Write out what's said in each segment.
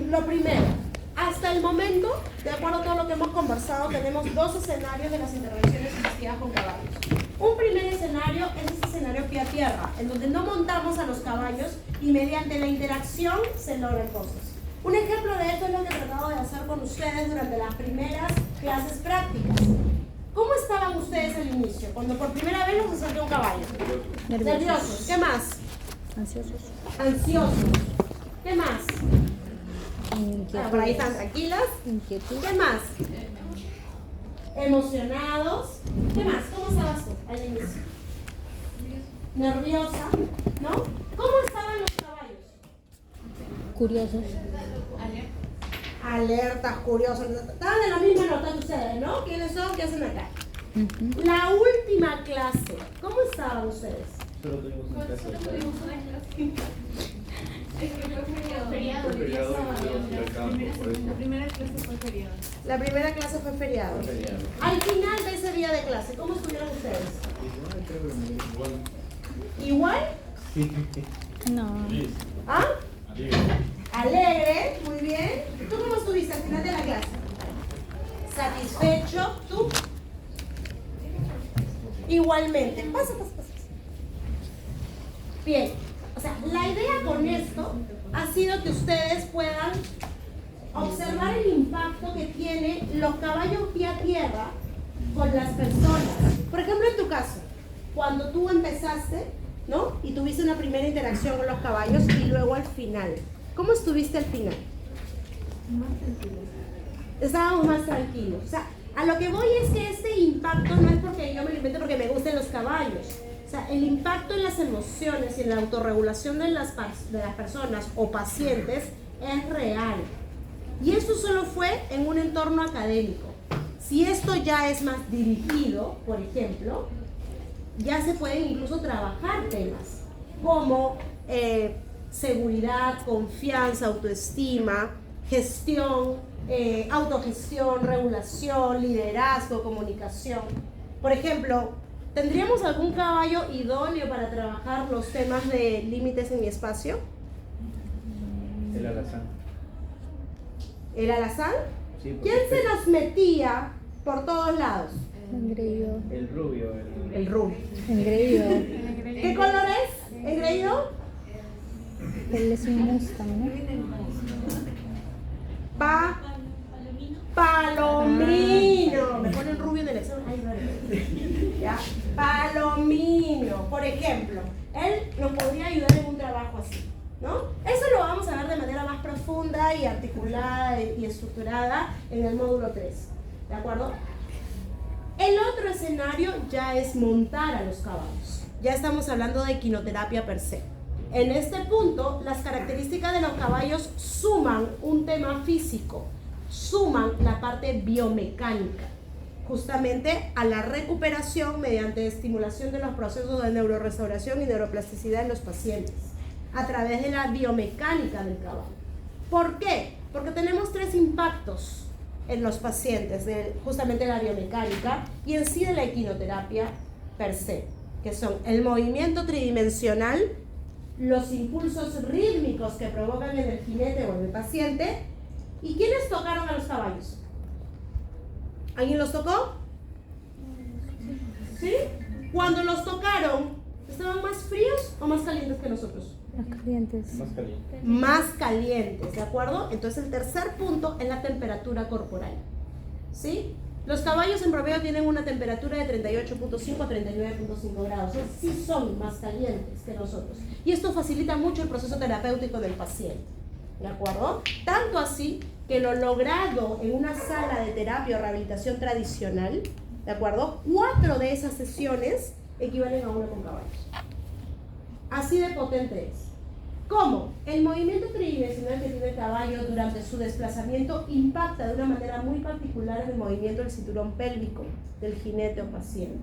lo primero, hasta el momento, de acuerdo a todo lo que hemos conversado, tenemos dos escenarios de las intervenciones asistidas con caballos. Un primer escenario es este escenario pie a tierra, en donde no montamos a los caballos y mediante la interacción se logran cosas. Un ejemplo de esto es lo que he tratado de hacer con ustedes durante las primeras clases prácticas. ¿Cómo estaban ustedes al inicio, cuando por primera vez los acerqué a un caballo? Nerviosos. ¿Qué más? Ansiosos. Ansiosos. ¿Qué más? Inquietudes. Por ahí están tranquilas. Inquietud. ¿Qué más? Emocionados. ¿Qué más? ¿Cómo estabas tú al inicio? Nerviosa, ¿no? ¿Cómo estaban los caballos? Curiosos. Alertas, curiosos. Estaban en la misma nota que ustedes, ¿no? ¿Quiénes son? ¿Qué hacen acá? Ujú. La última clase, ¿cómo estaban ustedes? Solo tuvimos una clase. Es que fue feriado. Fue feriado y el campo, por eso. La primera clase fue feriado. La primera clase fue feriado. Fue feriado. Al final de ese día de clase, ¿cómo estuvieron ustedes? Igual, creo que igual. ¿Igual? Sí. No. ¿Ah? Sí. Alegre, muy bien. ¿Tú cómo estuviste al final de la clase? ¿Satisfecho? ¿Tú? Igualmente. Pasa. Bien. O sea, la idea con esto ha sido que ustedes puedan observar el impacto que tiene los caballos pie a tierra con las personas. Por ejemplo, en tu caso, cuando tú empezaste, ¿no? Y tuviste una primera interacción con los caballos y luego al final. ¿Cómo estuviste al final? Más tranquilo. Estábamos más tranquilos. O sea, a lo que voy es que este impacto no es porque yo me lo invente porque me gusten los caballos. O sea, el impacto en las emociones y en la autorregulación de las personas o pacientes es real. Y eso solo fue en un entorno académico. Si esto ya es más dirigido, por ejemplo, ya se pueden incluso trabajar temas como seguridad, confianza, autoestima, gestión, autogestión, regulación, liderazgo, comunicación. Por ejemplo, ¿tendríamos algún caballo idóneo para trabajar los temas de límites en mi espacio? El alazán. ¿El alazán? Sí, porque ¿Quién se nos metía por todos lados? Engreído. El rubio. El rubio. Engreído. ¿Qué color es? ¿Engreído? Él es un Mustang, ¿no? Palomino. Me ponen rubio en el examen. Ay, vale. ¿Ya? Palomino. Por ejemplo, él nos podría ayudar en un trabajo así, ¿no? Eso lo vamos a ver de manera más profunda y articulada y estructurada en el módulo 3. ¿De acuerdo? El otro escenario ya es montar a los caballos. Ya estamos hablando de equinoterapia per se. En este punto, las características de los caballos suman un tema físico, suman la parte biomecánica, justamente a la recuperación mediante estimulación de los procesos de neurorestauración y neuroplasticidad en los pacientes, a través de la biomecánica del caballo. ¿Por qué? Porque tenemos tres impactos en los pacientes, justamente la biomecánica y en sí de la equinoterapia per se, que son el movimiento tridimensional, los impulsos rítmicos que provocan en el jinete o en el paciente. ¿Y quiénes tocaron a los caballos? ¿Alguien los tocó? ¿Sí? Cuando los tocaron, ¿estaban más fríos o más calientes que nosotros? Más calientes. Más caliente. Más calientes, ¿de acuerdo? Entonces el tercer punto es la temperatura corporal, ¿sí? Los caballos en promedio tienen una temperatura de 38.5 a 39.5 grados, sí son más calientes que nosotros. Y esto facilita mucho el proceso terapéutico del paciente, ¿de acuerdo? Tanto así que lo logrado en una sala de terapia o rehabilitación tradicional, ¿de acuerdo? 4 de esas sesiones equivalen a una con caballos. Así de potente es. ¿Cómo? El movimiento tridimensional que tiene el caballo durante su desplazamiento impacta de una manera muy particular en el movimiento del cinturón pélvico del jinete o paciente,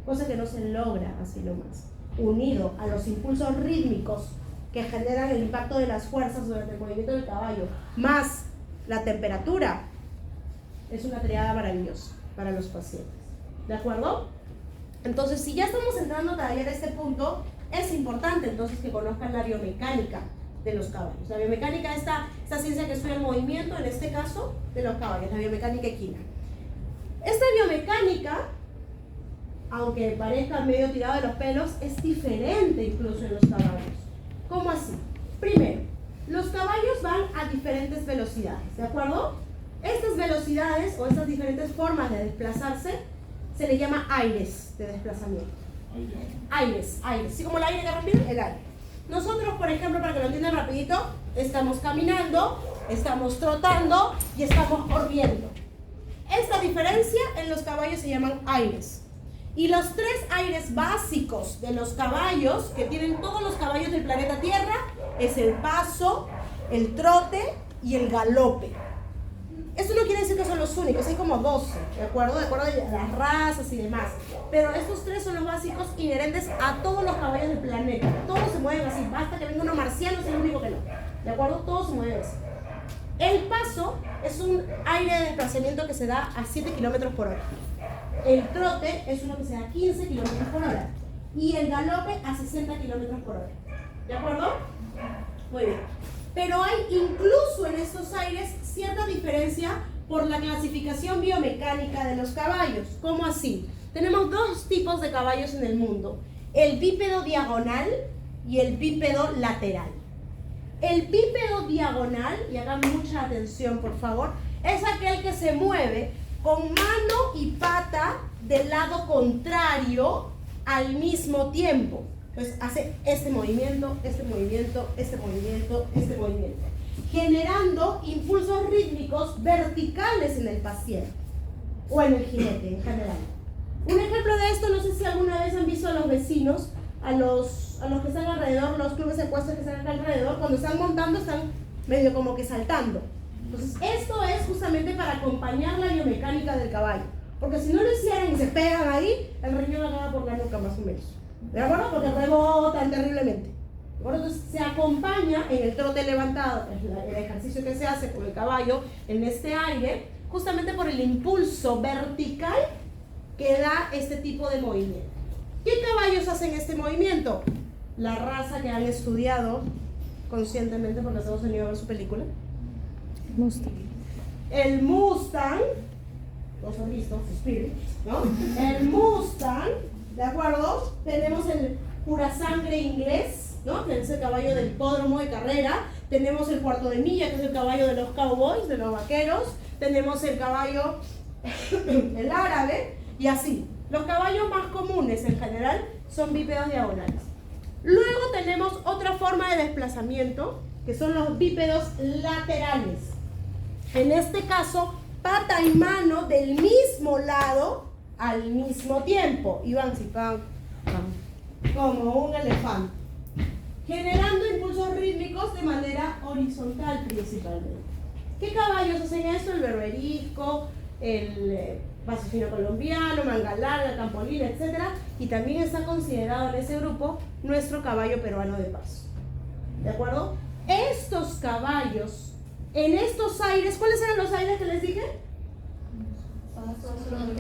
cosa que no se logra así nomás, unido a los impulsos rítmicos que generan el impacto de las fuerzas durante el movimiento del caballo, más la temperatura, es una triada maravillosa para los pacientes. ¿De acuerdo? Entonces, si ya estamos entrando todavía en este punto, es importante entonces que conozcan la biomecánica de los caballos. La biomecánica, esta ciencia que estudia el movimiento, en este caso, de los caballos, la biomecánica equina. Esta biomecánica, aunque parezca medio tirado de los pelos, es diferente incluso en los caballos. ¿Cómo así? Primero, los caballos van a diferentes velocidades, ¿de acuerdo? Estas velocidades o estas diferentes formas de desplazarse se le llama aires de desplazamiento. Aires, así como el aire que respira, el aire. Nosotros, por ejemplo, para que lo entiendan rapidito, estamos caminando, estamos trotando y estamos corriendo. Esta diferencia en los caballos se llaman aires. Y los tres aires básicos de los caballos, que tienen todos los caballos del planeta Tierra, es el paso, el trote y el galope. Esto no quiere decir que son los únicos, hay como 12, ¿de acuerdo? De acuerdo a las razas y demás. Pero estos tres son los básicos inherentes a todos los caballos del planeta. Todos se mueven así, basta que venga uno marciano, es el único que no. ¿De acuerdo? Todos se mueven así. El paso es un aire de desplazamiento que se da a 7 km por hora. El trote es uno que se da a 15 km por hora. Y el galope a 60 km por hora. ¿De acuerdo? Muy bien. Pero hay incluso en estos aires cierta diferencia por la clasificación biomecánica de los caballos. ¿Cómo así? Tenemos dos tipos de caballos en el mundo. El bípedo diagonal y el bípedo lateral. El bípedo diagonal, y hagan mucha atención por favor, es aquel que se mueve con mano y pata del lado contrario al mismo tiempo. Entonces hace este movimiento, este movimiento, este movimiento, este movimiento, generando impulsos rítmicos verticales en el paciente o en el jinete en general. Un ejemplo de esto, no sé si alguna vez han visto a los vecinos, a los que están alrededor, los clubes ecuestres que están acá alrededor, cuando están montando están medio como que saltando. Entonces esto es justamente para acompañar la biomecánica del caballo, porque si no lo hicieran y se pegan ahí, el riñón acaba por la nuca más o menos. ¿De acuerdo? Porque rebotan terriblemente. ¿De acuerdo? Entonces se acompaña en el trote levantado, el ejercicio que se hace con el caballo en este aire, justamente por el impulso vertical que da este tipo de movimiento. ¿Qué caballos hacen este movimiento? La raza que han estudiado conscientemente, porque todos han ido a ver su película. Mustang. El Mustang, todos han visto, su Spirit, ¿no? El Mustang, ¿de acuerdo? Tenemos el pura sangre inglés, ¿no? Que es el caballo del hipódromo de carrera. Tenemos el cuarto de milla, que es el caballo de los cowboys, de los vaqueros. Tenemos el caballo, el árabe, y así. Los caballos más comunes en general son bípedos diagonales. Luego tenemos otra forma de desplazamiento, que son los bípedos laterales. En este caso, pata y mano del mismo lado al mismo tiempo. Y van así, pam, pam, como un elefante. Generando impulsos rítmicos de manera horizontal principalmente. ¿Qué caballos hacen esto? El berberisco, el paso colombiano, manga larga, campolina, etc. Y también está considerado en ese grupo nuestro caballo peruano de paso. ¿De acuerdo? Estos caballos, en estos aires, ¿cuáles eran los aires que les dije?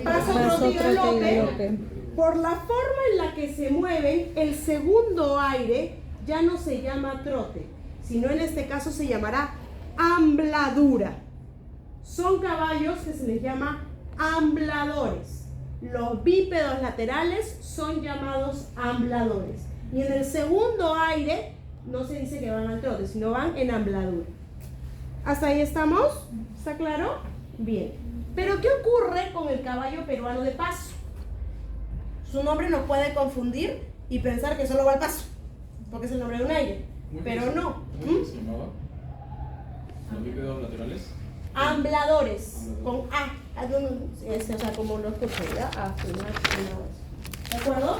Paso, trote y galope. Por la forma en la que se mueven, el segundo aire ya no se llama trote, sino en este caso se llamará ambladura. Son caballos que se les llama ambladores. Los bípedos laterales son llamados ambladores. Y en el segundo aire no se dice que van al trote, sino van en ambladura. ¿Hasta ahí estamos? ¿Está claro? Bien. Pero ¿qué ocurre con el caballo peruano de paso? Su nombre nos puede confundir y pensar que solo va al paso, porque es el nombre de un aire. Pero no. ¿Cómo se llamaba? ¿Los bípedos laterales? Ambladores, con A. O sea, como lo escuché, ¿ya? A, ¿de acuerdo?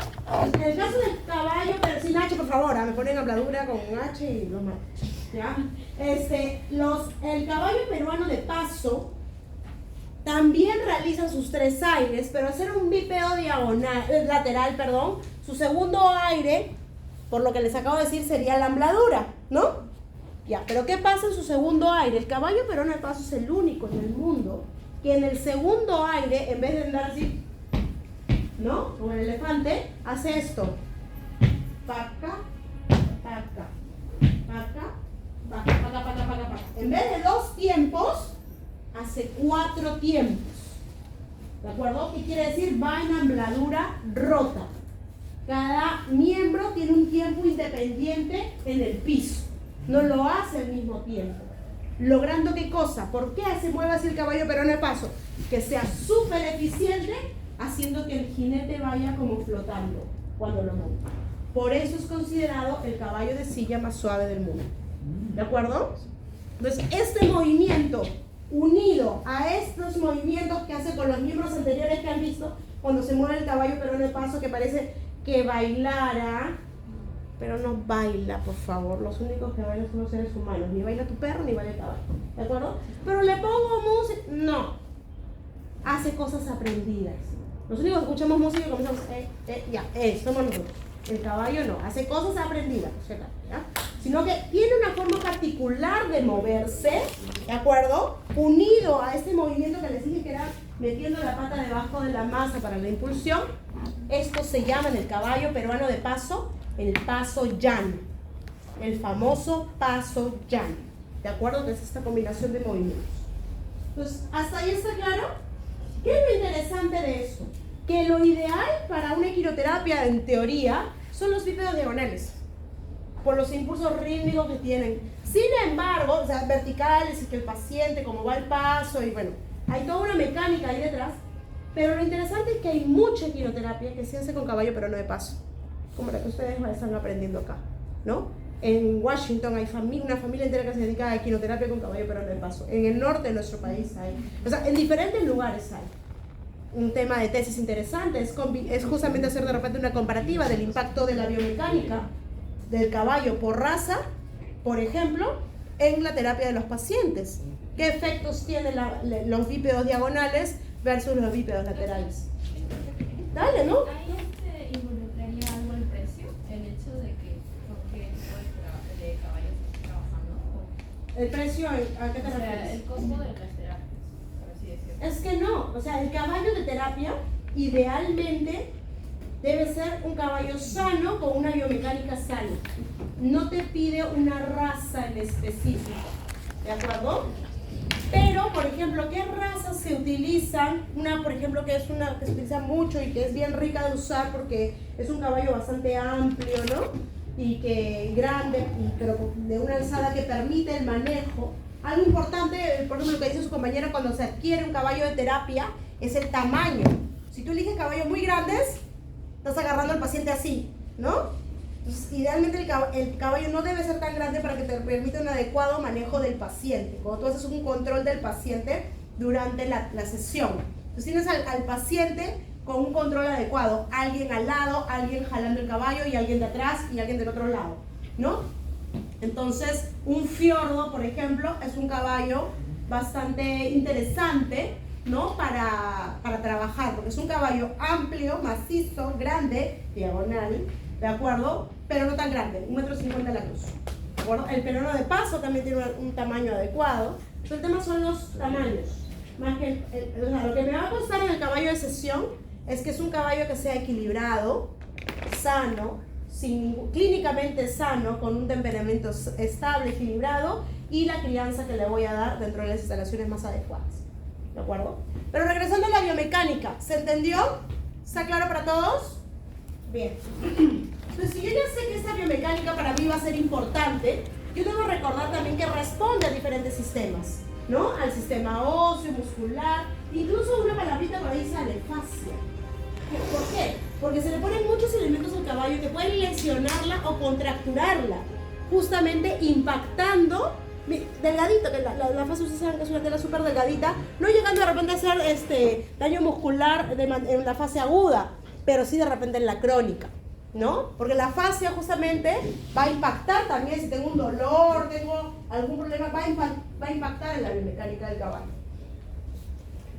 En el caso del caballo, pero sin H, por favor, me ponen ambladura con un H y los mato. ¿Ya? El caballo peruano de paso también realizan sus tres aires, pero al ser un bípedo lateral, su segundo aire, por lo que les acabo de decir, sería la ambladura, ¿no? Ya, pero ¿qué pasa en su segundo aire? El caballo peruano de paso es el único en el mundo que en el segundo aire, en vez de andar así, ¿no? Como el elefante, hace esto. Paca, paca, paca, En vez de 2 tiempos, hace 4 tiempos. ¿De acuerdo? ¿Qué quiere decir? Va en ambladura rota. Cada miembro tiene un tiempo independiente en el piso. No lo hace al mismo tiempo. ¿Logrando qué cosa? ¿Por qué se mueve así el caballo pero no el paso? Que sea súper eficiente, haciendo que el jinete vaya como flotando cuando lo monta. Por eso es considerado el caballo de silla más suave del mundo. ¿De acuerdo? Entonces, este movimiento unido a estos movimientos que hace con los miembros anteriores que han visto, cuando se mueve el caballo pero no el paso, que parece que bailara, pero no baila, por favor. Los únicos que bailan son los seres humanos. Ni baila tu perro, ni baila el caballo. ¿De acuerdo? Pero le pongo música. No. Hace cosas aprendidas. Los únicos que escuchamos música y comenzamos, somos nosotros. El caballo no. Hace cosas aprendidas. ¿Ya? Sino que tiene una forma particular de moverse, ¿de acuerdo? Unido a este movimiento que les dije que era metiendo la pata debajo de la masa para la impulsión. Esto se llama en el caballo peruano de paso, el paso llano. El famoso paso llano. ¿De acuerdo? Que es esta combinación de movimientos. Entonces, ¿hasta ahí está claro? ¿Qué es lo interesante de esto? Que lo ideal para una equinoterapia, en teoría, son los bípedos diagonales, por los impulsos rítmicos que tienen. Sin embargo, o sea, verticales, y que el paciente, como va el paso, y bueno, hay toda una mecánica ahí detrás, pero lo interesante es que hay mucha equinoterapia que se hace con caballo, pero no de paso, como la que ustedes están aprendiendo acá, ¿no? En Washington hay una familia entera que se dedica a equinoterapia con caballo, pero no de paso. En el norte de nuestro país hay, o sea, en diferentes lugares hay. Un tema de tesis interesante es justamente hacer de repente una comparativa del impacto de la biomecánica del caballo por raza, por ejemplo, en la terapia de los pacientes. ¿Qué efectos tienen los bípedos diagonales versus los bípedos laterales? Dale, ¿no? ¿Ahí involucraría algo el precio? El hecho de que por qué tipo de caballos estás trabajando. ¿El precio a qué te O sea, refieres? el costo de las terapias, por así decirlo. Es que no, o sea, el caballo de terapia idealmente debe ser un caballo sano con una biomecánica sana. No te pide una raza en específico, ¿de acuerdo? Pero, por ejemplo, ¿qué razas se utilizan? Una, por ejemplo, que es una que se utiliza mucho y que es bien rica de usar porque es un caballo bastante amplio, ¿no? Y que grande, pero de una alzada que permite el manejo. Algo importante, por ejemplo, lo que dice su compañera cuando se adquiere un caballo de terapia, es el tamaño. Si tú eliges caballos muy grandes, estás agarrando al paciente así, ¿no? Entonces, idealmente el caballo no debe ser tan grande para que te permita un adecuado manejo del paciente. Cuando tú haces un control del paciente durante la sesión. Entonces tienes al paciente con un control adecuado. Alguien al lado, alguien jalando el caballo y alguien de atrás y alguien del otro lado, ¿no? Entonces, un fiordo, por ejemplo, es un caballo bastante interesante, ¿no? Para trabajar, porque es un caballo amplio, macizo, grande, diagonal, ¿de acuerdo? Pero no tan grande, 1,50 m la cruz, ¿de acuerdo? El peruano de paso también tiene un tamaño adecuado. Pero el tema son los tamaños. Más que o sea, lo que me va a costar en el caballo de sesión es que es un caballo que sea equilibrado, sano, clínicamente sano, con un temperamento estable, equilibrado, y la crianza que le voy a dar dentro de las instalaciones más adecuadas. ¿De acuerdo? Pero regresando a la biomecánica, ¿se entendió? ¿Está claro para todos? Bien. Entonces, si yo ya sé que esta biomecánica para mí va a ser importante, yo debo recordar también que responde a diferentes sistemas, ¿no? Al sistema óseo, muscular, incluso una palabrita por ahí sale, fascia. ¿Por qué? Porque se le ponen muchos elementos al caballo que pueden lesionarla o contracturarla, justamente impactando, delgadito, que la fascia ustedes saben que es una tela súper delgadita, no llegando de repente a hacer daño muscular en la fase aguda, pero sí de repente en la crónica, ¿no? Porque la fascia justamente va a impactar también, si tengo un dolor, tengo algún problema, va a impactar en la biomecánica del caballo.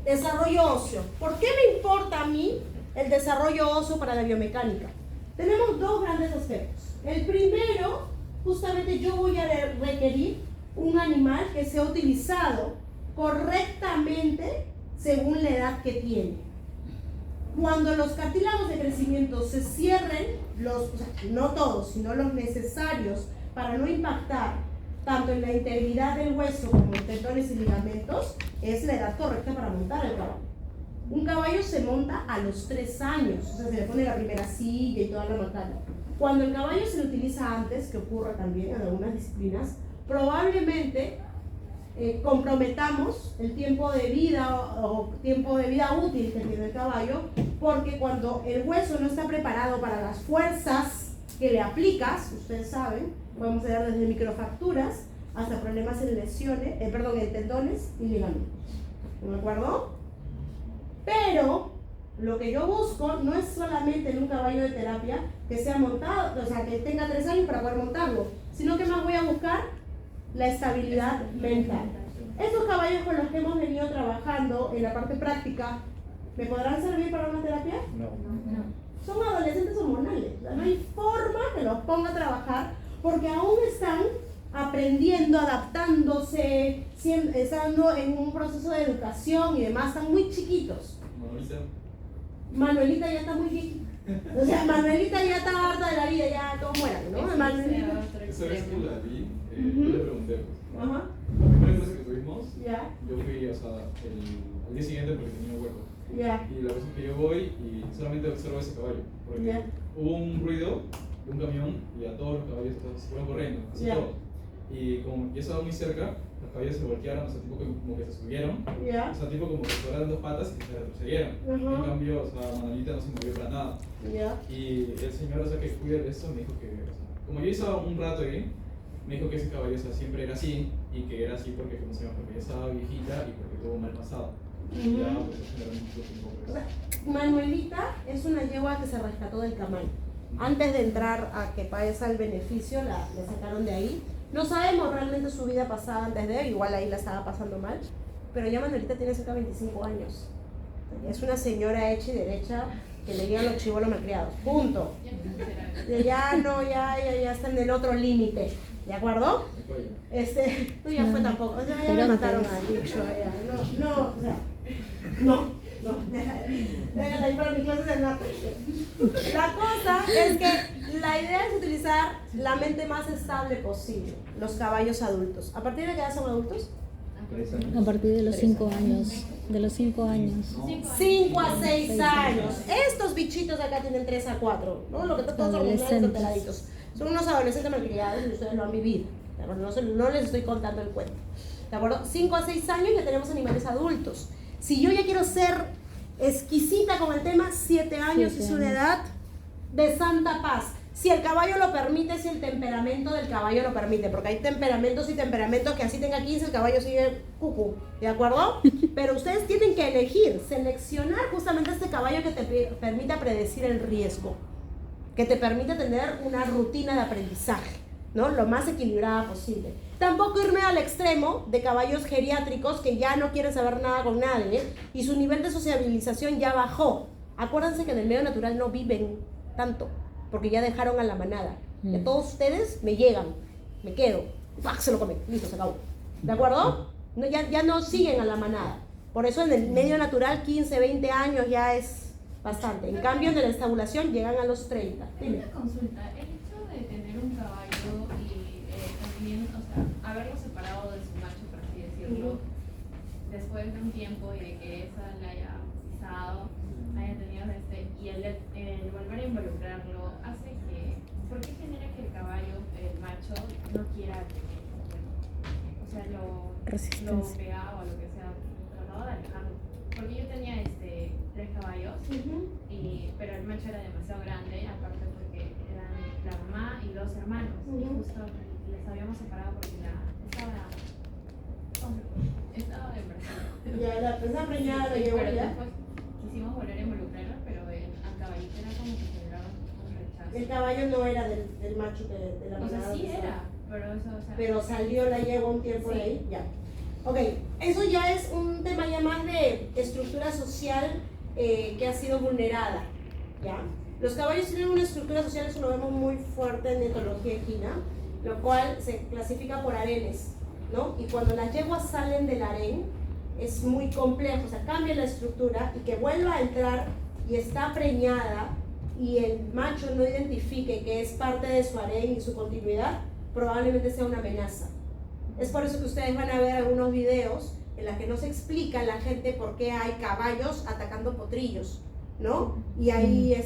Desarrollo óseo. ¿Por qué me importa a mí el desarrollo óseo para la biomecánica? Tenemos dos grandes aspectos. El primero, justamente yo voy a requerir un animal que sea utilizado correctamente según la edad que tiene. Cuando los cartílagos de crecimiento se cierren, o sea, no todos, sino los necesarios para no impactar tanto en la integridad del hueso como en tendones y ligamentos, es la edad correcta para montar el caballo. Un caballo se monta a los 3 años, o sea, se le pone la primera silla y toda la macana. Cuando el caballo se le utiliza antes, que ocurre también en algunas disciplinas, probablemente comprometamos el tiempo de vida o tiempo de vida útil que tiene el caballo, porque cuando el hueso no está preparado para las fuerzas que le aplicas, ustedes saben, podemos ver desde microfracturas hasta problemas en lesiones, en tendones y ligamentos. ¿De acuerdo? Pero lo que yo busco no es solamente en un caballo de terapia que sea montado, o sea, que tenga 3 años para poder montarlo, sino que más voy a buscar la estabilidad mental. Estos caballos con los que hemos venido trabajando en la parte práctica, ¿me podrán servir para una terapia? No. Son adolescentes hormonales, o sea, no hay forma que los ponga a trabajar porque aún están aprendiendo, adaptándose, estando en un proceso de educación y demás, están muy chiquitos. Manuelita ya está muy viejita. O sea, Manuelita ya está harta de la vida, ya todos mueran, ¿no? Manuelita. Esa vez que la vi, yo le pregunté, pues, Ajá. la primera clase que tuvimos, Ya, yo fui, o sea, al día siguiente porque tenía un hueco. ya, Y la vez que yo voy y solamente observo ese caballo, porque Ya. hubo un ruido de un camión y a todos los caballos se fueron corriendo, casi Ya. todos. Y como ya estaba muy cerca, los caballos se voltearon, o sea, tipo como que se subieron, ya, o sea, tipo como que fueran 2 patas y se retrocedieron. Ajá. En cambio, o sea, Manolita no se movió para nada. ya. Y el señor, o sea, que cuida de eso, me dijo que, o sea, como yo estaba un rato ahí, me dijo que ese caballo, o sea, siempre era así, y que era así porque, como se llama, porque ya estaba viejita y porque tuvo un mal pasado. Y ya, pues, generalmente mucho tiempo por O eso. sea, Manuelita es una yegua que se rescató del camal. Antes de entrar a que pasa el beneficio, la sacaron de ahí. No sabemos realmente su vida pasada antes de, igual ahí la estaba pasando mal, pero ya Manuelita tiene cerca de 25 años. Es una señora hecha y derecha que le llegan los chibolos malcriados. Punto. Ya no, ya está en el otro límite. ¿De acuerdo? El cuello. No ya fue tampoco. O sea, ya me mataron al bicho. Ya. No, o sea, no. Déjala ahí para mis clases de nata. La cosa es que la idea es utilizar la mente más estable posible, los caballos adultos. ¿A partir de qué edad son adultos? 3 años. A partir de los 5 años. De los 5 años. 5 a 6 años. Estos bichitos de acá tienen 3 a 4, ¿no? Lo que todos son Adolescentes. peladitos. Son unos adolescentes malcriados y ustedes lo han vivido. ¿De acuerdo? No les estoy contando el cuento. ¿De acuerdo? 5 a 6 años ya tenemos animales adultos. Si yo ya quiero ser exquisita con el tema, 7 años 7 es una años. edad de santa paz. Si el caballo lo permite, si el temperamento del caballo lo permite, porque hay temperamentos y temperamentos que así tenga 15, el caballo sigue cucú, ¿de acuerdo? Pero ustedes tienen que elegir, seleccionar justamente este caballo que te permita predecir el riesgo, que te permita tener una rutina de aprendizaje, ¿no? Lo más equilibrada posible. Tampoco irme al extremo de caballos geriátricos que ya no quieren saber nada con nadie y su nivel de sociabilización ya bajó. Acuérdense que en el medio natural no viven tanto, porque ya dejaron a la manada. Que todos ustedes me llegan, me quedo, ¡pac! Se lo comen, listo, se acabó. ¿De acuerdo? No, ya no siguen a la manada. Por eso en el medio natural 15, 20 años ya es bastante. En cambio en la estabulación llegan a los 30. Dime. Una consulta, el hecho de tener un caballo y también, o sea, haberlo separado de su macho, por así decirlo, después de un tiempo y de que esa le haya pisado, haya tenido y el volver a involucrarlo, hace que, ¿por qué genera que el caballo, el macho, no quiera tener? O sea, lo Resistencia. pegaba o lo que sea, trataba de alejarlo. Porque yo tenía 3 caballos, pero el macho era demasiado grande, aparte porque eran la mamá y 2 hermanos, y justo les habíamos separado porque estaba embarazada. Ya la persona preñada lo llevó Pero ya. después quisimos volver a involucrarlo, pero al caballito era como que generaba un rechazo. El caballo no era del macho de la O sea, manada. sí que estaba. era, pero eso, o sea... Pero salió la yegua un tiempo de Sí. ahí, ya. Ok, eso ya es un tema ya más de estructura social que ha sido vulnerada, ¿ya? Los caballos tienen una estructura social, eso lo vemos muy fuerte en etología equina, lo cual se clasifica por harenes, ¿no? Y cuando las yeguas salen del harén, es muy complejo, o sea, cambia la estructura y que vuelva a entrar y está preñada y el macho no identifique que es parte de su harén y su continuidad, probablemente sea una amenaza. Es por eso que ustedes van a ver algunos videos en los que no se explica a la gente por qué hay caballos atacando potrillos, ¿no? Y hay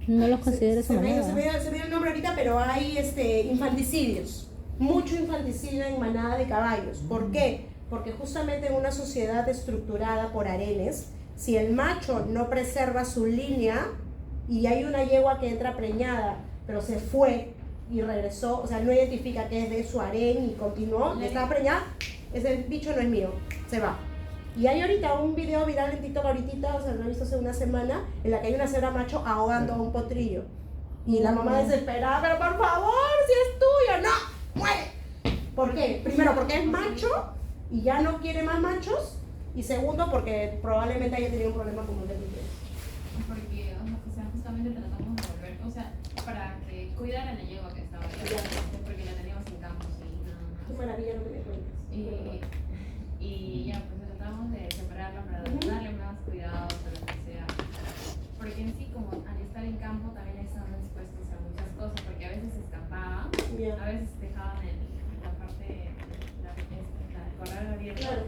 No los considero esa se manera. me dio el nombre ahorita, pero hay infanticidios, mucho infanticidio en manada de caballos. ¿Por qué? Porque justamente en una sociedad estructurada por harenes, si el macho no preserva su línea y hay una yegua que entra preñada, pero se fue y regresó, o sea, no identifica que es de su harén y continuó, y estaba preñada, ese bicho no es mío, se va. Y hay ahorita un video viral en TikTok ahorita, o sea, lo he visto hace una semana, en la que hay una cebra macho ahogando a un potrillo. Y la mamá desesperada, pero por favor, si es tuyo, no, muere. ¿Por qué? Primero, porque es macho y ya no quiere más machos. Y segundo, porque probablemente haya tenido un problema como el de Porque, o sea, justamente tratamos de volver, o sea, para que cuidara la yegua que estaba allá, porque la teníamos en campos y nada más. Qué maravilla lo que me cuentas. Y ya, pues tratamos de separarla para darle más cuidado, o lo que sea. Porque en sí, como al estar en campo, también estaban expuestos a muchas cosas, porque a veces escapaban, a veces dejaban la parte, la corral abierta, Claro.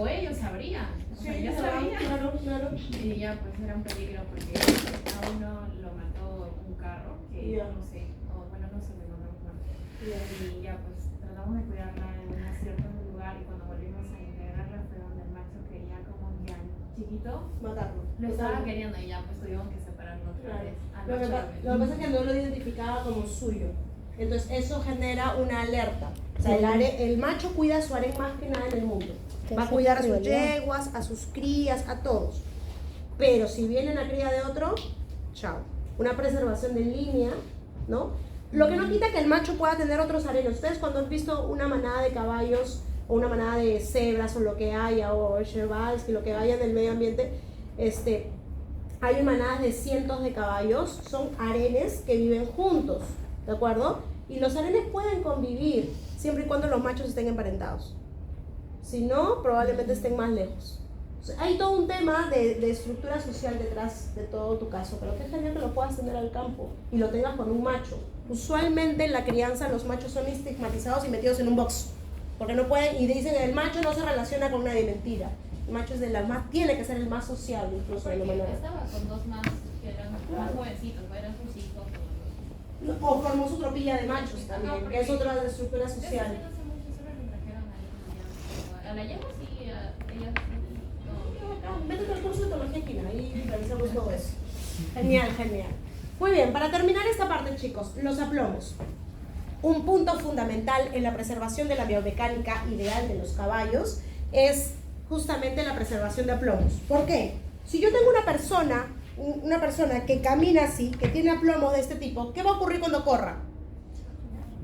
o ellos sabrían, o sea, ya sabían. Claro. Y ya, pues era un peligro, porque a uno lo mató un carro, que no sé, o bueno, no sé, me encontramos muerto. Y ya, pues tratamos de cuidarla en un cierto lugar, y cuando volvimos a integrarla fue donde el macho quería como ya chiquito Matarlo. lo estaba queriendo, y ya pues tuvimos que separarlo otra vez. Lo que pasa es que no lo identificaba como suyo. Entonces eso genera una alerta. O sea, el macho cuida a su harén más que nada en el mundo. Va a cuidar a sus yeguas, a sus crías, a todos. Pero si viene la cría de otro, chao. Una preservación de línea, ¿no? Lo que no quita que el macho pueda tener otros harenes. Ustedes cuando han visto una manada de caballos o una manada de cebras o lo que haya, o sherbals, que lo que vaya del medio ambiente, hay manadas de cientos de caballos, son harenes que viven juntos, ¿de acuerdo? Y los harenes pueden convivir siempre y cuando los machos estén emparentados. Si no, probablemente estén más lejos. O sea, hay todo un tema de estructura social detrás de todo tu caso, pero qué genial que lo puedas tener al campo y lo tengas con un macho. Usualmente en la crianza los machos son estigmatizados y metidos en un box, porque no pueden, y dicen que el macho no se relaciona con nadie, mentira. El macho es de las más, tiene que ser el más sociable incluso de la manera. Estaba con dos más que eran más jovencitos, eran sus hijos. O formó su tropilla de machos también, que es otra estructura social. A la yegua sí, ella Métete al curso de etología equina, ahí revisamos todo eso. Genial. Muy bien, para terminar esta parte, chicos, los aplomos. Un punto fundamental en la preservación de la biomecánica ideal de los caballos es justamente la preservación de aplomos. ¿Por qué? Si yo tengo una persona que camina así, que tiene aplomos de este tipo, ¿qué va a ocurrir cuando corra?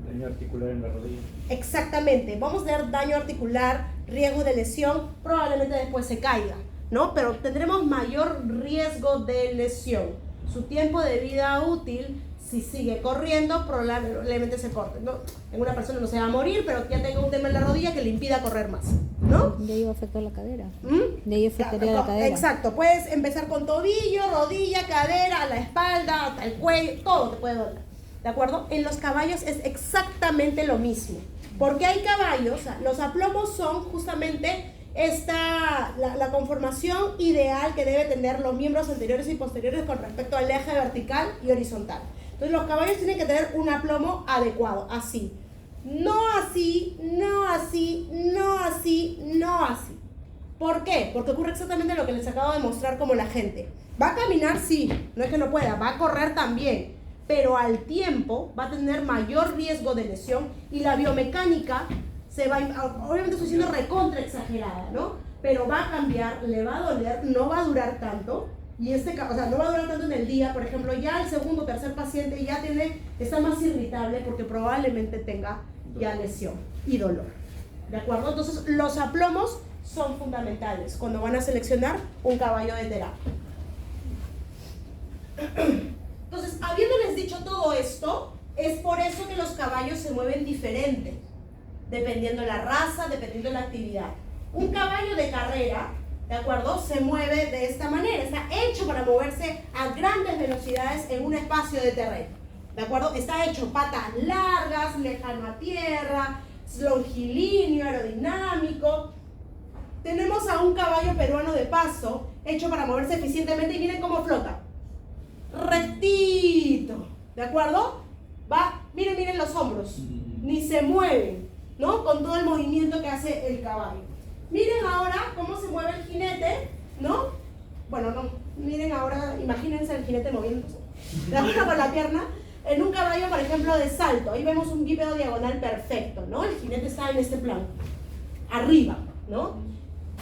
Daño articular en la rodilla. Exactamente, vamos a tener daño articular, riesgo de lesión, probablemente después se caiga, ¿no? Pero tendremos mayor riesgo de lesión. Su tiempo de vida útil, si sigue corriendo, probablemente se corte, ¿no? En una persona no se va a morir, pero ya tenga un tema en la rodilla que le impida correr más, ¿no? De ahí va a afectar la cadera. De ahí afectaría la cadera. Exacto, puedes empezar con tobillo, rodilla, cadera, la espalda, hasta el cuello, todo te puede doler, ¿de acuerdo? En los caballos es exactamente lo mismo. Porque hay caballos, o sea, los aplomos son justamente la conformación ideal que debe tener los miembros anteriores y posteriores con respecto al eje vertical y horizontal. Entonces los caballos tienen que tener un aplomo adecuado, así. No así, no así, no así, no así. ¿Por qué? Porque ocurre exactamente lo que les acabo de mostrar como la gente. Va a caminar, sí, no es que no pueda, va a correr también, pero al tiempo va a tener mayor riesgo de lesión y la biomecánica obviamente estoy siendo recontra exagerada, ¿no? Pero va a cambiar, le va a doler, no va a durar tanto, y no va a durar tanto en el día. Por ejemplo, ya el segundo o tercer paciente ya está más irritable porque probablemente tenga ya lesión y dolor, ¿de acuerdo? Entonces los aplomos son fundamentales cuando van a seleccionar un caballo de terapia. Entonces, habiéndoles dicho todo esto, es por eso que los caballos se mueven diferente, dependiendo de la raza, dependiendo de la actividad. Un caballo de carrera, ¿de acuerdo?, se mueve de esta manera, está hecho para moverse a grandes velocidades en un espacio de terreno. ¿de acuerdo? Está hecho patas largas, lejano a tierra, es longilíneo, aerodinámico. Tenemos a un caballo peruano de paso, hecho para moverse eficientemente y miren cómo flota. Rectito, ¿de acuerdo? Va, miren los hombros, ni se mueven, ¿no? Con todo el movimiento que hace el caballo. Miren ahora cómo se mueve el jinete, ¿no? Bueno, no, miren ahora, imagínense el jinete moviéndose, ¿de acuerdo? Con la pierna. En un caballo, por ejemplo, de salto, ahí vemos un bípedo diagonal perfecto, ¿no? El jinete está en este plano, arriba, ¿no?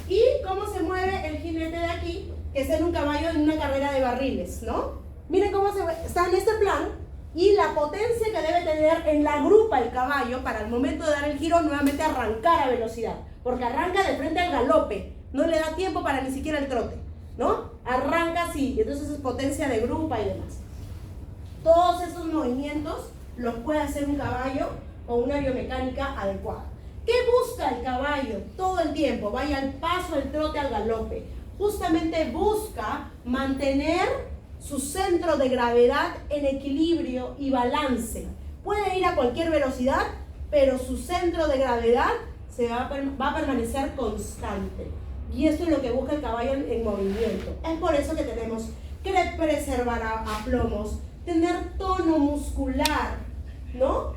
Y cómo se mueve el jinete de aquí, que es en un caballo en una carrera de barriles, ¿no? Miren cómo está en este plan y la potencia que debe tener en la grupa el caballo para el momento de dar el giro nuevamente arrancar a velocidad, porque arranca de frente al galope, no le da tiempo para ni siquiera el trote, ¿no? Arranca así, entonces es potencia de grupa y demás. Todos esos movimientos los puede hacer un caballo con una biomecánica adecuada. ¿Qué busca el caballo todo el tiempo? Vaya al paso, al trote, al galope. Justamente busca mantener su centro de gravedad en equilibrio y balance. Puede ir a cualquier velocidad, pero su centro de gravedad va a permanecer constante. Y esto es lo que busca el caballo en movimiento. Es por eso que tenemos que preservar a plomos, tener tono muscular, ¿no?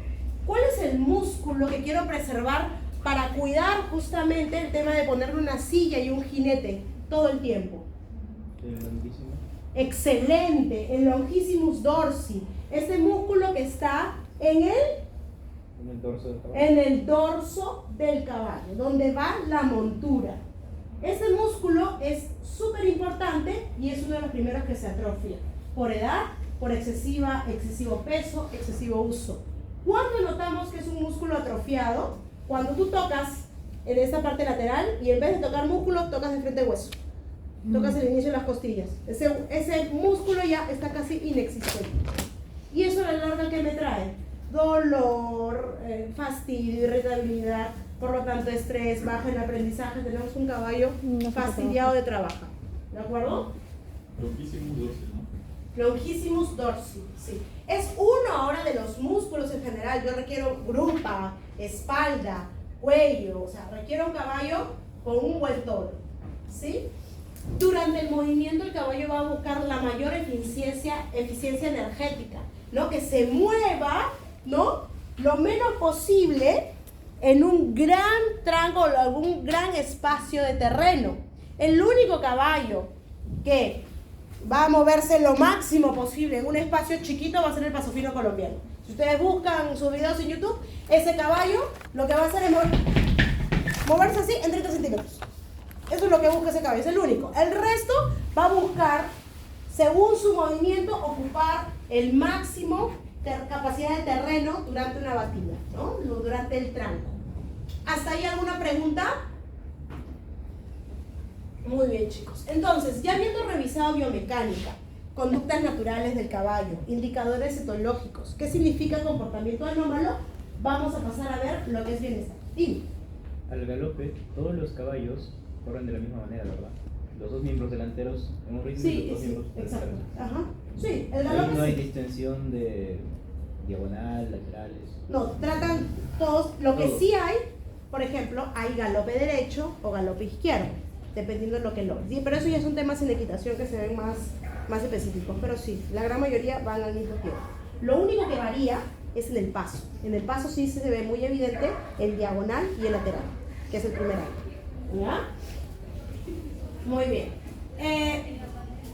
¿Cuál es el músculo que quiero preservar para cuidar justamente el tema de ponerle una silla y un jinete todo el tiempo? El longuísimo. Excelente, el longissimus dorsi, ese músculo que está en el dorso del caballo. En el dorso del caballo, donde va la montura. Ese músculo es súper importante y es uno de los primeros que se atrofia por edad, por excesivo peso, excesivo uso. ¿Cuándo notamos que es un músculo atrofiado? Cuando tú tocas en esta parte lateral y en vez de tocar músculo, tocas el frente hueso. Tocas el inicio de las costillas. Ese músculo ya está casi inexistente. Y eso a la larga, ¿qué me trae? Dolor, fastidio, irritabilidad, por lo tanto estrés, baja en aprendizaje. Tenemos un caballo fastidiado de trabajar. ¿De acuerdo? Longissimus dorsi, ¿no? Longissimus dorsi, sí. Es uno ahora de los músculos en general. Yo requiero grupa, espalda, cuello, o sea, requiero un caballo con un buen tono, ¿sí? Durante el movimiento el caballo va a buscar la mayor eficiencia energética, ¿no? Que se mueva, ¿no? Lo menos posible en un gran tranco o algún gran espacio de terreno. El único caballo que va a moverse lo máximo posible en un espacio chiquito va a ser el paso fino colombiano. Si ustedes buscan sus videos en YouTube, ese caballo lo que va a hacer es moverse así en 30 centímetros. Eso es lo que busca ese caballo, es el único. El resto va a buscar, según su movimiento, ocupar el máximo capacidad de terreno durante una batida, ¿no? Durante el tranco. ¿Hasta ahí alguna pregunta? Muy bien, chicos. Entonces, ya habiendo revisado biomecánica, conductas naturales del caballo, indicadores etológicos, ¿qué significa comportamiento anómalo? Vamos a pasar a ver lo que es bienestar. Dime. Al galope, todos los caballos corren de la misma manera, ¿verdad? Los dos miembros delanteros en un ritmo y los dos miembros exacto. delanteros. Ajá. Sí, el Ahí galope no hay sí. distensión de diagonal, laterales. No, tratan todos. Lo que Todos. sí hay, por ejemplo, hay galope derecho o galope izquierdo, dependiendo de lo que logres. Sí, pero eso ya son temas en equitación que se ven más específicos. Pero sí, la gran mayoría van al mismo tiempo. Lo único que varía es en el paso. En el paso sí se ve muy evidente el diagonal y el lateral, que es el primer año. ¿Ya? Muy bien.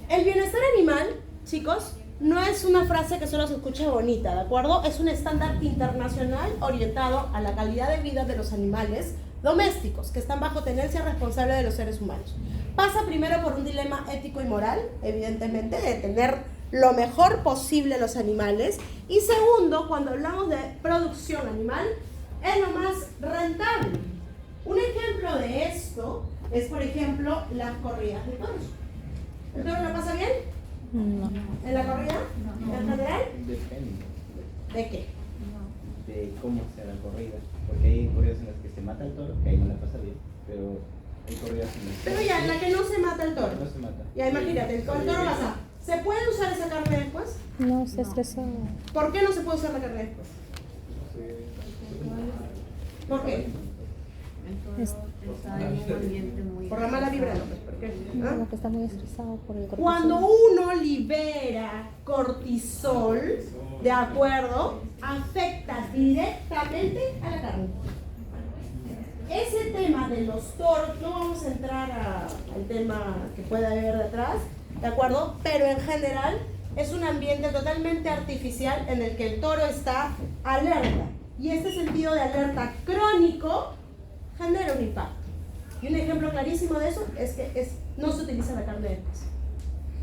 El bienestar animal, chicos, no es una frase que solo se escucha bonita, ¿de acuerdo? Es un estándar internacional orientado a la calidad de vida de los animales domésticos que están bajo tenencia responsable de los seres humanos. Pasa primero por un dilema ético y moral, evidentemente, de tener lo mejor posible los animales. Y segundo, cuando hablamos de producción animal, es lo más rentable. Un ejemplo de esto es, por ejemplo, las corridas de toros. ¿El toro lo pasa bien? No. ¿En la corrida? No. ¿En general? Depende ¿De qué? de cómo sea la corrida. Porque hay corridas en las que se mata el toro, que ahí no la pasa bien, pero hay corridas en las que... Pero ya, en la que no se mata el toro. No se mata. Ya imagínate, el toro pasa ¿Se puede usar esa carne después? No, se estresó. ¿Por qué no se puede usar la carne después? ¿Por qué? El toro está en un ambiente muy... Por la mala vibra, no, pues, ¿por qué? ¿Ah? Como que está muy estresado por el cortisol. Cuando uno libera cortisol, ¿de acuerdo? Afecta directamente a la carne. Ese tema de los toros, no vamos a entrar al tema que puede haber detrás, ¿de acuerdo? Pero en general es un ambiente totalmente artificial en el que el toro está alerta. Y este sentido de alerta crónico genera un impacto. Y un ejemplo clarísimo de eso es que no se utiliza la carne de pez.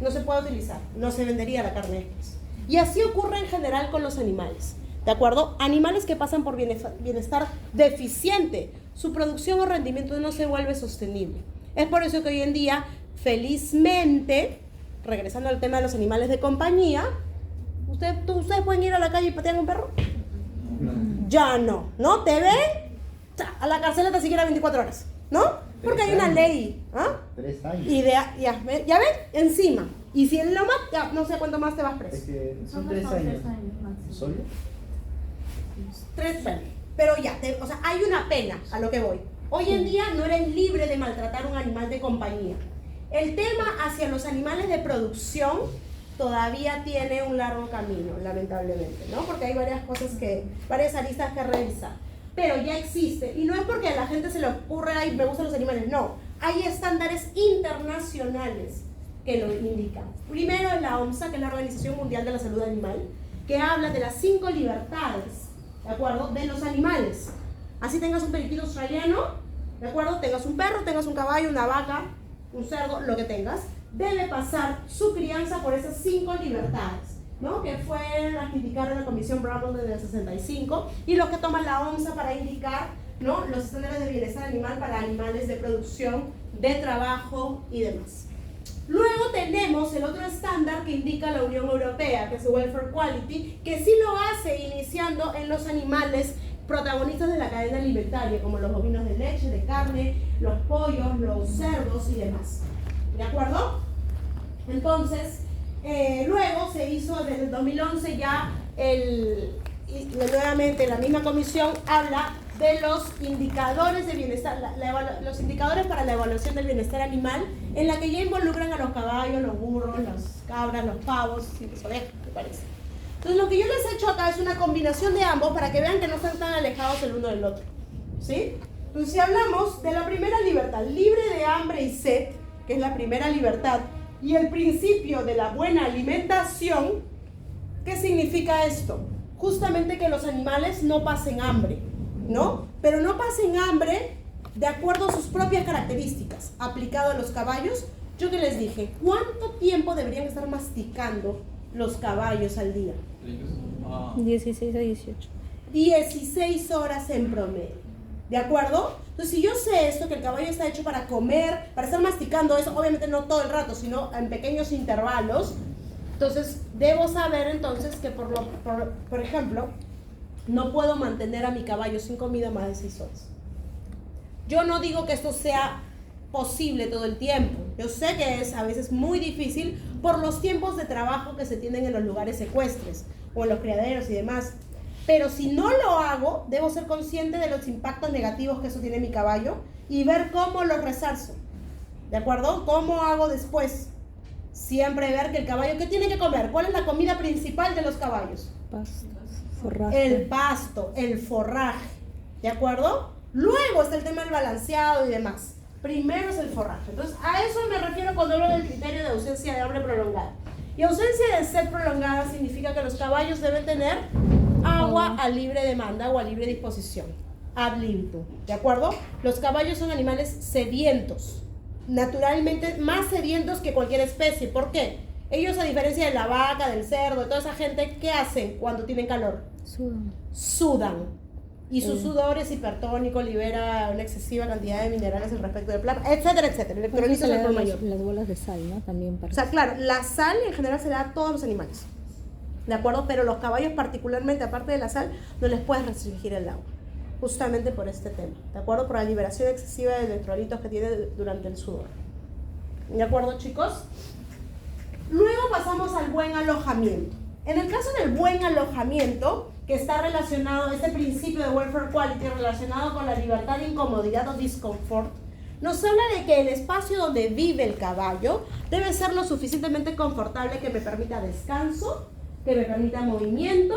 No se puede utilizar, no se vendería la carne de pez. Y así ocurre en general con los animales, ¿de acuerdo? Animales que pasan por bienestar deficiente, su producción o rendimiento no se vuelve sostenible. Es por eso que hoy en día, felizmente, regresando al tema de los animales de compañía, ¿ustedes pueden ir a la calle y patear a un perro? Ya no, ¿no? ¿Te ven? A la carceleta te siguen a 24 horas, ¿no? Porque hay una ley, ¿ah? 3 años. Y ya ven, encima. Y si él lo mata, ya no sé cuánto más te vas preso. Es que son 3 años. ¿Solo? 3 años. Pero ya, o sea, hay una pena a lo que voy. Hoy en día no eres libre de maltratar a un animal de compañía. El tema hacia los animales de producción todavía tiene un largo camino, lamentablemente, ¿no? Porque hay varias aristas que revisar. Pero ya existe, y no es porque a la gente se le ocurre, ay, me gustan los animales, no. Hay estándares internacionales que lo indican. Primero es la OMSA, que es la Organización Mundial de la Salud Animal, que habla de las 5 libertades, ¿de acuerdo?, de los animales. Así tengas un periquito australiano, ¿de acuerdo?, tengas un perro, tengas un caballo, una vaca, un cerdo, lo que tengas, debe pasar su crianza por esas 5 libertades, ¿no? Que fue las que indicaron la Comisión Brown desde el 65 y los que toman la OMSA para indicar, ¿no?, los estándares de bienestar animal para animales de producción, de trabajo y demás. Luego tenemos el otro estándar que indica la Unión Europea, que es Welfare Quality, que sí lo hace iniciando en los animales protagonistas de la cadena alimentaria, como los bovinos de leche, de carne, los pollos, los cerdos y demás. ¿De acuerdo? Entonces, luego se hizo desde el 2011 ya, nuevamente la misma comisión habla de los indicadores de bienestar, los indicadores para la evaluación del bienestar animal, en la que ya involucran a los caballos, los burros, las cabras, los pavos y las ovejas, me parece. Entonces lo que yo les he hecho acá es una combinación de ambos para que vean que no están tan alejados el uno del otro, ¿sí? Entonces si hablamos de la primera libertad, libre de hambre y sed, que es la primera libertad, y el principio de la buena alimentación, ¿qué significa esto? Justamente que los animales no pasen hambre, ¿no? Pero no pasen hambre de acuerdo a sus propias características. Aplicado a los caballos, yo que les dije, ¿cuánto tiempo deberían estar masticando los caballos al día? 16 a 18. 16 horas en promedio, ¿de acuerdo? Entonces, si yo sé esto, que el caballo está hecho para comer, para estar masticando eso, obviamente no todo el rato, sino en pequeños intervalos, entonces debo saber entonces que por ejemplo, no puedo mantener a mi caballo sin comida más de 6 horas. Yo no digo que esto sea posible todo el tiempo. Yo sé que es a veces muy difícil por los tiempos de trabajo que se tienen en los lugares ecuestres o en los criaderos y demás. Pero si no lo hago, debo ser consciente de los impactos negativos que eso tiene en mi caballo y ver cómo los resarzo. ¿De acuerdo? ¿Cómo hago después? Siempre ver que el caballo, ¿qué tiene que comer? ¿Cuál es la comida principal de los caballos? Pasto, forraje. El pasto, el forraje, ¿de acuerdo? Luego está el tema del balanceado y demás. Primero es el forraje. Entonces, a eso me refiero cuando hablo del criterio de ausencia de hambre prolongada. Y ausencia de sed prolongada significa que los caballos deben tener agua a libre demanda o a libre disposición, ad libitum, ¿de acuerdo? Los caballos son animales sedientos, naturalmente más sedientos que cualquier especie. ¿Por qué? Ellos, a diferencia de la vaca, del cerdo, de toda esa gente, ¿qué hacen cuando tienen calor? Sudan. Y su sudor es hipertónico, libera una excesiva cantidad de minerales al respecto del plasma, etcétera, etcétera. Electroliza el por mayor. Las bolas de sal, ¿no? También para... O sea, claro, la sal en general se da a todos los animales, ¿de acuerdo? Pero los caballos particularmente, aparte de la sal, no les puedes restringir el agua, justamente por este tema, ¿de acuerdo? Por la liberación excesiva de electrolitos que tiene durante el sudor. ¿De acuerdo, chicos? Luego pasamos al buen alojamiento. En el caso del buen alojamiento, que está relacionado, este principio de welfare quality relacionado con la libertad, incomodidad o discomfort, nos habla de que el espacio donde vive el caballo debe ser lo suficientemente confortable que me permita descanso, que me permita movimiento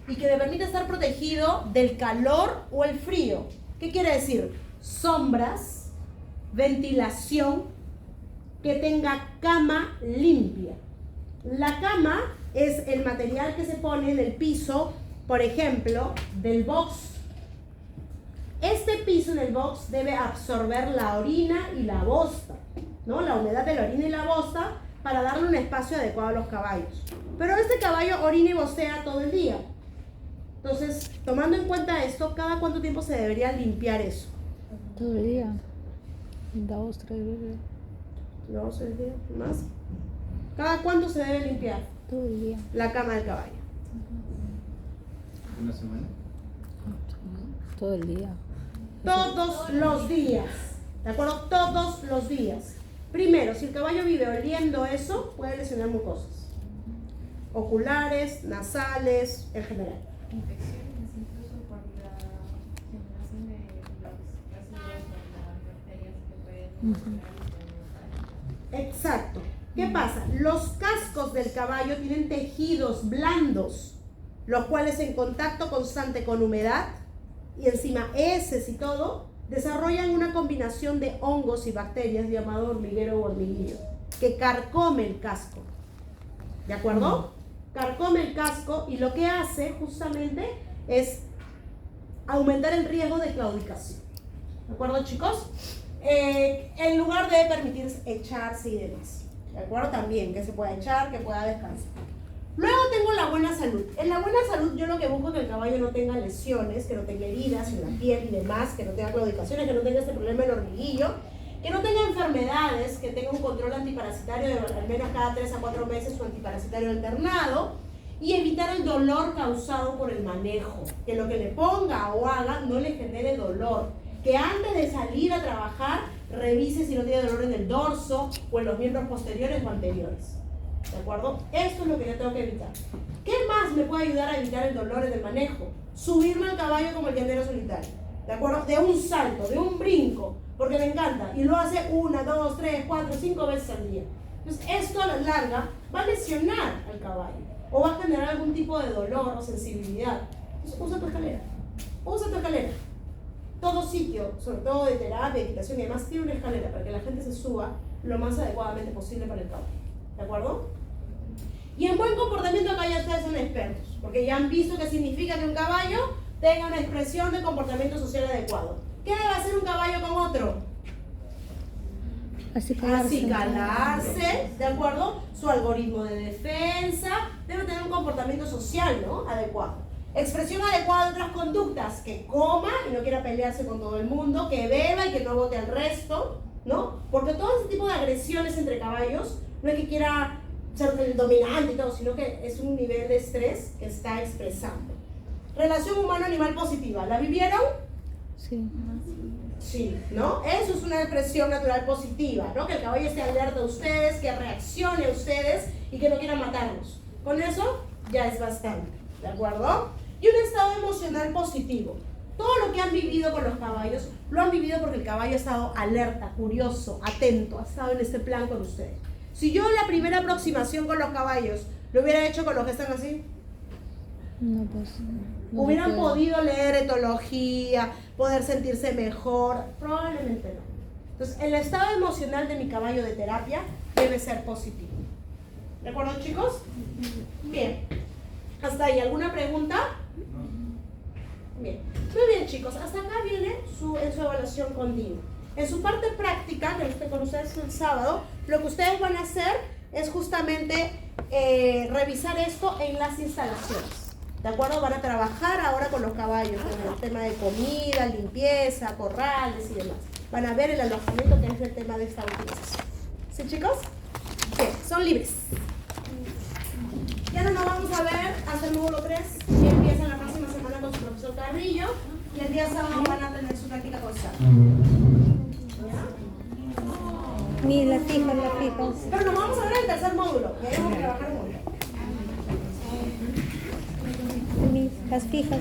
y que me permita estar protegido del calor o el frío. ¿Qué quiere decir? Sombras, ventilación, que tenga cama limpia. La cama es el material que se pone en el piso, por ejemplo, del box. Este piso en el box debe absorber la orina y la bosta, ¿no? La humedad de la orina y la bosta para darle un espacio adecuado a los caballos. Pero este caballo orina y bostea todo el día. Entonces, tomando en cuenta esto, ¿cada cuánto tiempo se debería limpiar eso? Todo el día. 2, 3 veces. 2, 3 días, más. ¿Cada cuánto se debe limpiar? Todo el día. La cama del caballo. ¿Una semana? Todo el día. Todos los días. ¿De acuerdo? Todos los días. Primero, si el caballo vive oliendo eso, puede lesionar mucosas. Oculares, nasales, en general. Infecciones incluso por la generación de los ácidos o las bacterias que pueden generar. Exacto. ¿Qué pasa? Los cascos del caballo tienen tejidos blandos, los cuales en contacto constante con humedad y encima heces y todo, desarrollan una combinación de hongos y bacterias llamado hormiguero o hormiguillo, que carcome el casco. ¿De acuerdo? Carcome el casco y lo que hace justamente es aumentar el riesgo de claudicación. ¿De acuerdo, chicos? El lugar debe permitir echarse y demás. ¿De acuerdo? También, que se pueda echar, que pueda descansar. Luego tengo la buena salud. En la buena salud yo lo que busco es que el caballo no tenga lesiones, que no tenga heridas en la piel y demás, que no tenga claudicaciones, que no tenga este problema del hormiguillo, que no tenga enfermedades, que tenga un control antiparasitario de al menos cada 3 a 4 meses su antiparasitario alternado y evitar el dolor causado por el manejo, que lo que le ponga o haga no le genere dolor, que antes de salir a trabajar revise si no tiene dolor en el dorso o en los miembros posteriores o anteriores. ¿De acuerdo? Esto es lo que yo tengo que evitar. ¿Qué más me puede ayudar a evitar el dolor en el manejo? Subirme al caballo como el llanero solitario. ¿De acuerdo? De un salto, de un brinco, porque me encanta. Y lo hace 1, 2, 3, 4, 5 veces al día. Entonces, esto a la larga va a lesionar al caballo o va a generar algún tipo de dolor o sensibilidad. Entonces, usa tu escalera. Usa tu escalera. Todo sitio, sobre todo de terapia, equitación y demás, tiene una escalera para que la gente se suba lo más adecuadamente posible para el caballo. ¿De acuerdo? Y en buen comportamiento acá ya ustedes son expertos, porque ya han visto qué significa que un caballo tenga una expresión de comportamiento social adecuado. ¿Qué debe hacer un caballo con otro? Acicalarse, ¿de acuerdo? Su algoritmo de defensa debe tener un comportamiento social, ¿no? Adecuado. Expresión adecuada de otras conductas, que coma y no quiera pelearse con todo el mundo, que beba y que no bote al resto, ¿no? Porque todo ese tipo de agresiones entre caballos no es que quiera ser el dominante y todo, sino que es un nivel de estrés que está expresando. Relación humano-animal positiva, ¿la vivieron? Sí. Sí, ¿no? Eso es una expresión natural positiva, ¿no? Que el caballo esté alerta a ustedes, que reaccione a ustedes y que no quiera matarlos. Con eso ya es bastante, ¿de acuerdo? Y un estado emocional positivo. Todo lo que han vivido con los caballos, lo han vivido porque el caballo ha estado alerta, curioso, atento, ha estado en este plan con ustedes. Si yo la primera aproximación con los caballos lo hubiera hecho con los que están así, No, pues. No hubieran puedo. podido leer etología, poder sentirse mejor, probablemente no. Entonces, el estado emocional de mi caballo de terapia debe ser positivo. ¿De acuerdo, chicos? Bien. ¿Hasta ahí alguna pregunta? Bien. Muy bien, chicos. Hasta acá viene en su evaluación continua. En su parte práctica, que esté con ustedes el sábado, lo que ustedes van a hacer es justamente revisar esto en las instalaciones. ¿De acuerdo? Van a trabajar ahora con los caballos, en el tema de comida, limpieza, corrales y demás. Van a ver el alojamiento, que es el tema de esta utilización. ¿Sí, chicos? Bien, son libres. Ya no nos vamos a ver hasta el módulo 3, que empieza la próxima semana con su profesor Carrillo, y el día sábado van a tener su práctica constante. ¿Ya? Ni la fijas, las fijas. Pero nos vamos a ver en el tercer módulo. Ya vamos a trabajar juntos. Las fijas.